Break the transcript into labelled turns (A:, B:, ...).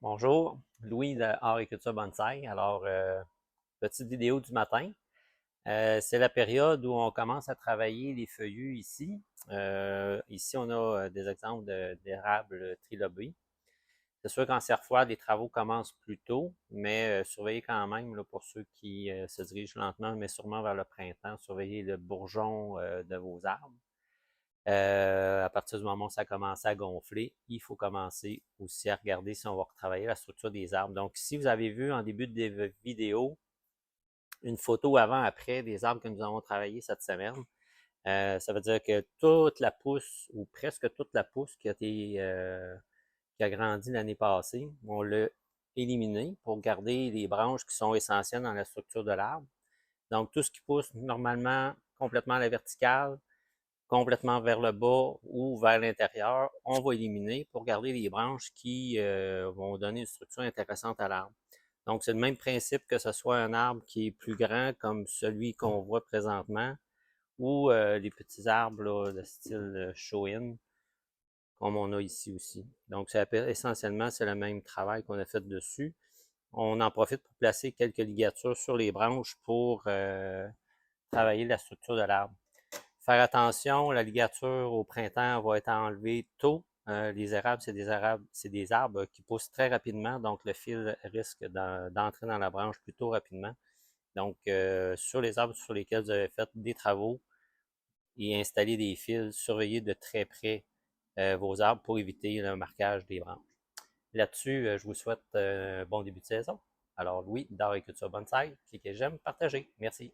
A: Bonjour, Louis de Agriculture Bonsaï. Petite vidéo du matin. C'est la période où on commence à travailler les feuillus ici. Ici, on a des exemples d'érables trilobés. C'est sûr qu'en serre froide, les travaux commencent plus tôt, mais surveillez quand même là, pour ceux qui se dirigent lentement, mais sûrement vers le printemps, surveillez le bourgeon de vos arbres. À partir du moment où ça commence à gonfler, il faut commencer aussi à regarder si on va retravailler la structure des arbres. Donc, si vous avez vu en début de vidéo une photo avant-après des arbres que nous avons travaillés cette semaine, ça veut dire que toute la pousse, ou presque toute la pousse qui a grandi l'année passée, on l'a éliminée pour garder les branches qui sont essentielles dans la structure de l'arbre. Donc, tout ce qui pousse normalement complètement à la verticale, complètement vers le bas ou vers l'intérieur, on va éliminer pour garder les branches qui vont donner une structure intéressante à l'arbre. Donc, c'est le même principe que ce soit un arbre qui est plus grand comme celui qu'on voit présentement ou les petits arbres là, de style show-in comme on a ici aussi. Donc, essentiellement, c'est le même travail qu'on a fait dessus. On en profite pour placer quelques ligatures sur les branches pour travailler la structure de l'arbre. Faire attention, la ligature au printemps va être enlevée tôt. Les érables, c'est des arbres qui poussent très rapidement, donc le fil risque d'entrer dans la branche plutôt rapidement. Donc, sur les arbres sur lesquels vous avez fait des travaux et installé des fils, surveillez de très près vos arbres pour éviter le marquage des branches. Là-dessus, je vous souhaite un bon début de saison. Alors, Louis, d'Agriculture Bonsaï, cliquez j'aime, partagez. Merci.